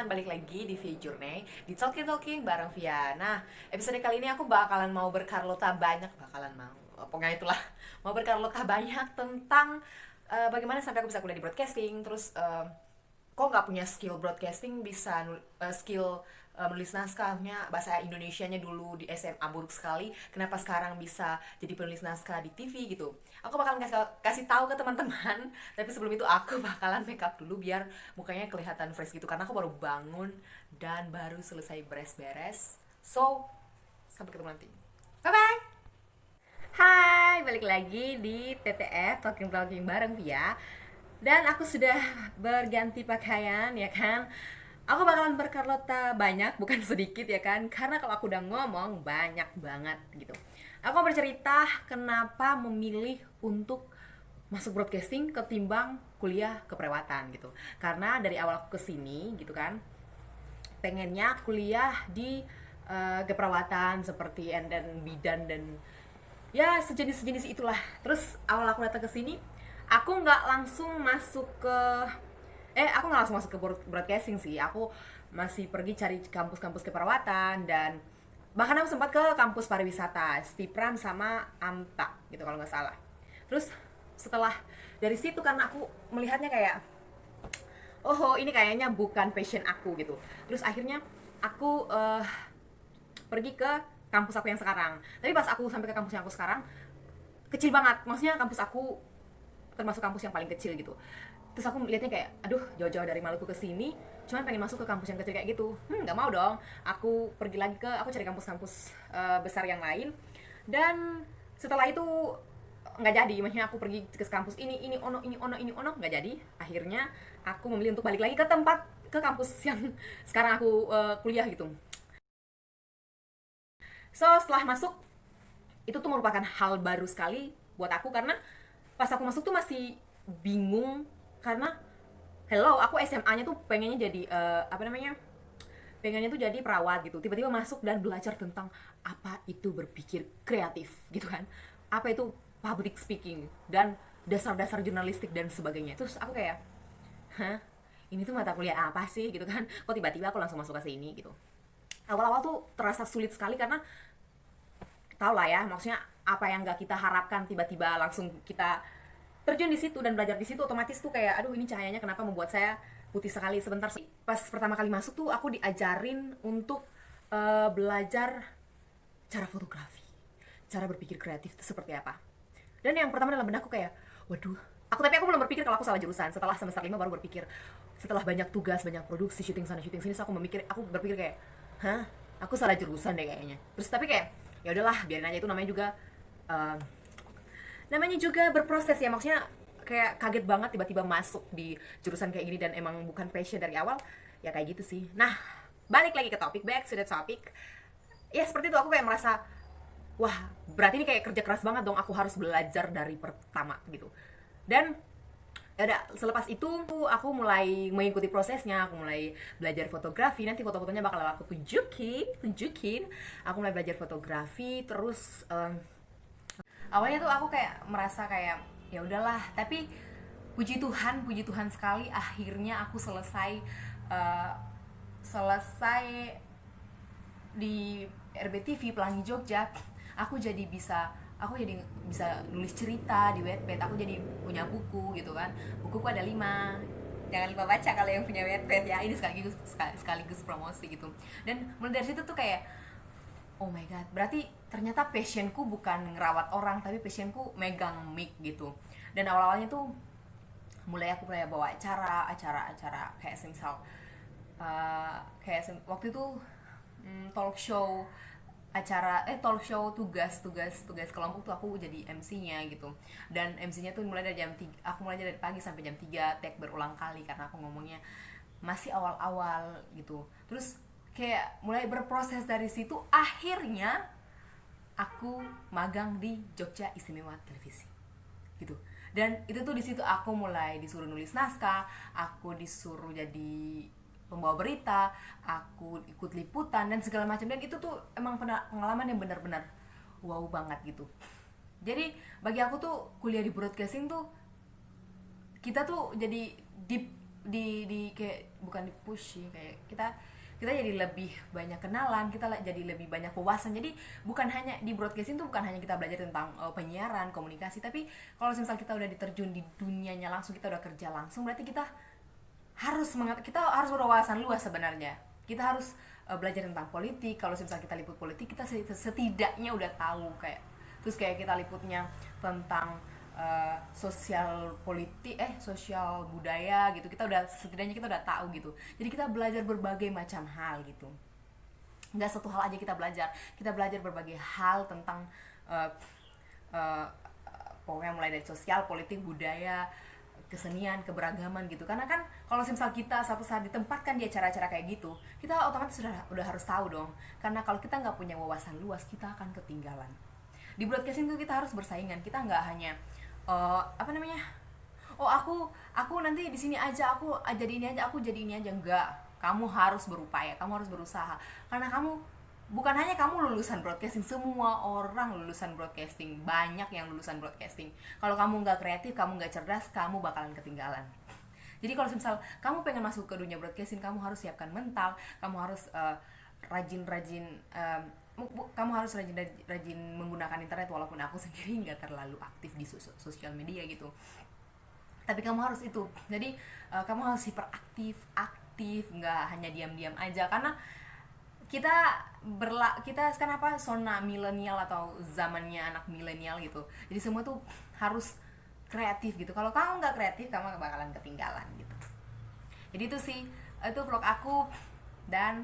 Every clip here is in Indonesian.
teman-teman, balik lagi di Via Journey di Talking bareng Via. Nah, episode kali ini aku bakalan mau berkarlota banyak, pokoknya itulah, mau berkarlota banyak tentang bagaimana sampai aku bisa kuliah di broadcasting. Terus kok nggak punya skill broadcasting, bisa skill menulis naskahnya, bahasa Indonesianya dulu di SMA buruk sekali, kenapa sekarang bisa jadi penulis naskah di TV gitu. Aku bakalan kasih tahu ke teman-teman, tapi sebelum itu aku bakalan make up dulu biar mukanya kelihatan fresh gitu, karena aku baru bangun dan baru selesai beres-beres. So, sampai ketemu nanti. Bye bye. Hai, balik lagi di TTF Talking bareng Via. Dan aku sudah berganti pakaian ya kan. Aku bakalan berkarlota banyak, bukan sedikit ya kan. Karena kalau aku udah ngomong banyak banget gitu. Aku bercerita kenapa memilih untuk masuk broadcasting ketimbang kuliah keperawatan gitu. Karena dari awal aku kesini gitu kan, pengennya kuliah di keperawatan seperti dan bidan dan ya sejenis itulah. Terus awal aku datang ke sini, aku nggak langsung masuk ke aku nggak langsung masuk ke broadcasting sih. Aku masih pergi cari kampus-kampus keperawatan, dan bahkan aku sempat ke kampus pariwisata Stipram sama Amta gitu kalau nggak salah. Terus setelah dari situ, karena aku melihatnya kayak oh ini kayaknya bukan passion aku gitu. Terus akhirnya aku pergi ke kampus aku yang sekarang. Tapi pas aku sampai ke kampus yang aku sekarang, kecil banget. Maksudnya kampus aku termasuk kampus yang paling kecil gitu. Terus aku melihatnya kayak, aduh, jauh-jauh dari Maluku ke sini, cuman pengen masuk ke kampus yang kecil kayak gitu. Nggak mau dong. Aku pergi lagi aku cari kampus-kampus besar yang lain. Dan setelah itu nggak jadi. Maksudnya aku pergi ke kampus ini ono, nggak jadi. Akhirnya aku memilih untuk balik lagi ke kampus yang sekarang aku kuliah gitu. So, setelah masuk, itu tuh merupakan hal baru sekali buat aku, karena pas aku masuk tuh masih bingung. Karena hello, aku SMA-nya tuh pengennya jadi pengennya tuh jadi perawat gitu. Tiba-tiba masuk dan belajar tentang apa itu berpikir kreatif gitu kan, apa itu public speaking dan dasar-dasar jurnalistik dan sebagainya. Terus aku kayak, hah, ini tuh mata kuliah apa sih gitu kan, kok tiba-tiba aku langsung masuk ke sini gitu. Awal-awal tuh terasa sulit sekali, karena tau lah ya, maksudnya apa yang gak kita harapkan tiba-tiba langsung kita terjun di situ dan belajar di situ, otomatis tuh kayak, aduh, ini cahayanya kenapa membuat saya putih sekali sebentar. Pas pertama kali masuk tuh aku diajarin untuk belajar cara fotografi, cara berpikir kreatif itu seperti apa. Dan yang pertama dalam benakku kayak, waduh, tapi aku belum berpikir kalau aku salah jurusan. Setelah semester 5 baru berpikir, setelah banyak tugas, banyak produksi, syuting sana syuting sini, so aku berpikir kayak, hah, aku salah jurusan deh kayaknya. Terus tapi kayak, ya udahlah, biarin aja, itu uh, namanya juga berproses ya. Maksudnya kayak kaget banget tiba-tiba masuk di jurusan kayak gini dan emang bukan passion dari awal, ya kayak gitu sih. Nah, balik lagi ke topik, back to the topic. Ya seperti itu, aku kayak merasa, wah, berarti ini kayak kerja keras banget dong, aku harus belajar dari pertama gitu. Dan ya udah, selepas itu aku mulai mengikuti prosesnya. Aku mulai belajar fotografi, nanti foto-fotonya bakal aku tunjukin. Aku mulai belajar fotografi. Terus awalnya tuh aku kayak merasa kayak, ya udahlah, tapi puji Tuhan sekali, akhirnya aku uh, selesai di RBTV Pelangi Jogja. Aku jadi bisa nulis cerita di Wattpad. Aku jadi punya buku gitu kan. Bukuku ada 5. Jangan lupa baca kalau yang punya Wattpad ya. Ini sekaligus promosi gitu. Dan mulai dari situ tuh kayak, oh my god, berarti ternyata passionku bukan ngerawat orang, tapi passionku megang mic gitu. Dan awal-awalnya tuh aku mulai bawa acara kayak semisal waktu itu talk show talk show tugas kelompok tuh aku jadi MC-nya gitu. Dan MC-nya tuh mulai dari aku mulai dari pagi sampai jam 3, take berulang kali karena aku ngomongnya masih awal-awal gitu. Terus kayak mulai berproses dari situ, akhirnya aku magang di Jogja Istimewa Televisi gitu. Dan itu tuh di situ aku mulai disuruh nulis naskah, aku disuruh jadi pembawa berita, aku ikut liputan dan segala macam. Dan itu tuh emang pengalaman yang benar-benar wow banget gitu. Jadi bagi aku tuh kuliah di broadcasting tuh, kita tuh jadi deep di kayak bukan di push sih, kayak kita jadi lebih banyak kenalan, jadi lebih banyak wawasan. Jadi bukan hanya di broadcasting tuh bukan hanya kita belajar tentang penyiaran, komunikasi, tapi kalau misal kita udah diterjun di dunianya langsung, kita udah kerja langsung, berarti kita harus berwawasan luas sebenarnya. Kita harus belajar tentang politik. Kalau misal kita liput politik, kita setidaknya udah tahu kayak, terus kayak kita liputnya tentang sosial budaya gitu, setidaknya kita udah tahu gitu. Jadi kita belajar berbagai macam hal gitu, nggak satu hal aja kita belajar berbagai hal tentang pokoknya mulai dari sosial, politik, budaya, kesenian, keberagaman gitu. Karena kan kalau misal kita satu saat ditempatkan di acara-acara kayak gitu, kita otomatis udah harus tahu dong. Karena kalau kita nggak punya wawasan luas, kita akan ketinggalan. Di broadcasting itu kita harus bersaingan. Kita nggak hanya aku nanti di sini aja, aku jadi ini aja, enggak. Kamu harus berupaya, kamu harus berusaha, karena bukan hanya kamu lulusan broadcasting, semua orang lulusan broadcasting, banyak yang lulusan broadcasting. Kalau kamu nggak kreatif, kamu nggak cerdas, kamu bakalan ketinggalan. Jadi kalau misal kamu pengen masuk ke dunia broadcasting, kamu harus siapkan mental, kamu harus kamu harus rajin menggunakan internet, walaupun aku sendiri nggak terlalu aktif di sosial media gitu, tapi kamu harus itu. Jadi kamu harus hiperaktif, nggak hanya diam-diam aja, karena kita sekarang zona milenial atau zamannya anak milenial gitu. Jadi semua tuh harus kreatif gitu. Kalau kamu nggak kreatif, kamu bakalan ketinggalan gitu. Jadi itu vlog aku, dan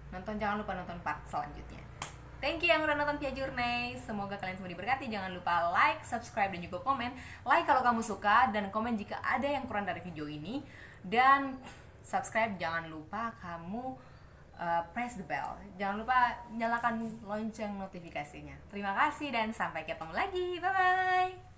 jangan lupa nonton part selanjutnya. Thank you yang udah nonton Pia Journey. Semoga kalian semua diberkati. Jangan lupa like, subscribe, dan juga komen. Like kalau kamu suka, dan komen jika ada yang kurang dari video ini. Dan subscribe, jangan lupa kamu press the bell. Jangan lupa nyalakan lonceng notifikasinya. Terima kasih dan sampai ketemu lagi. Bye bye.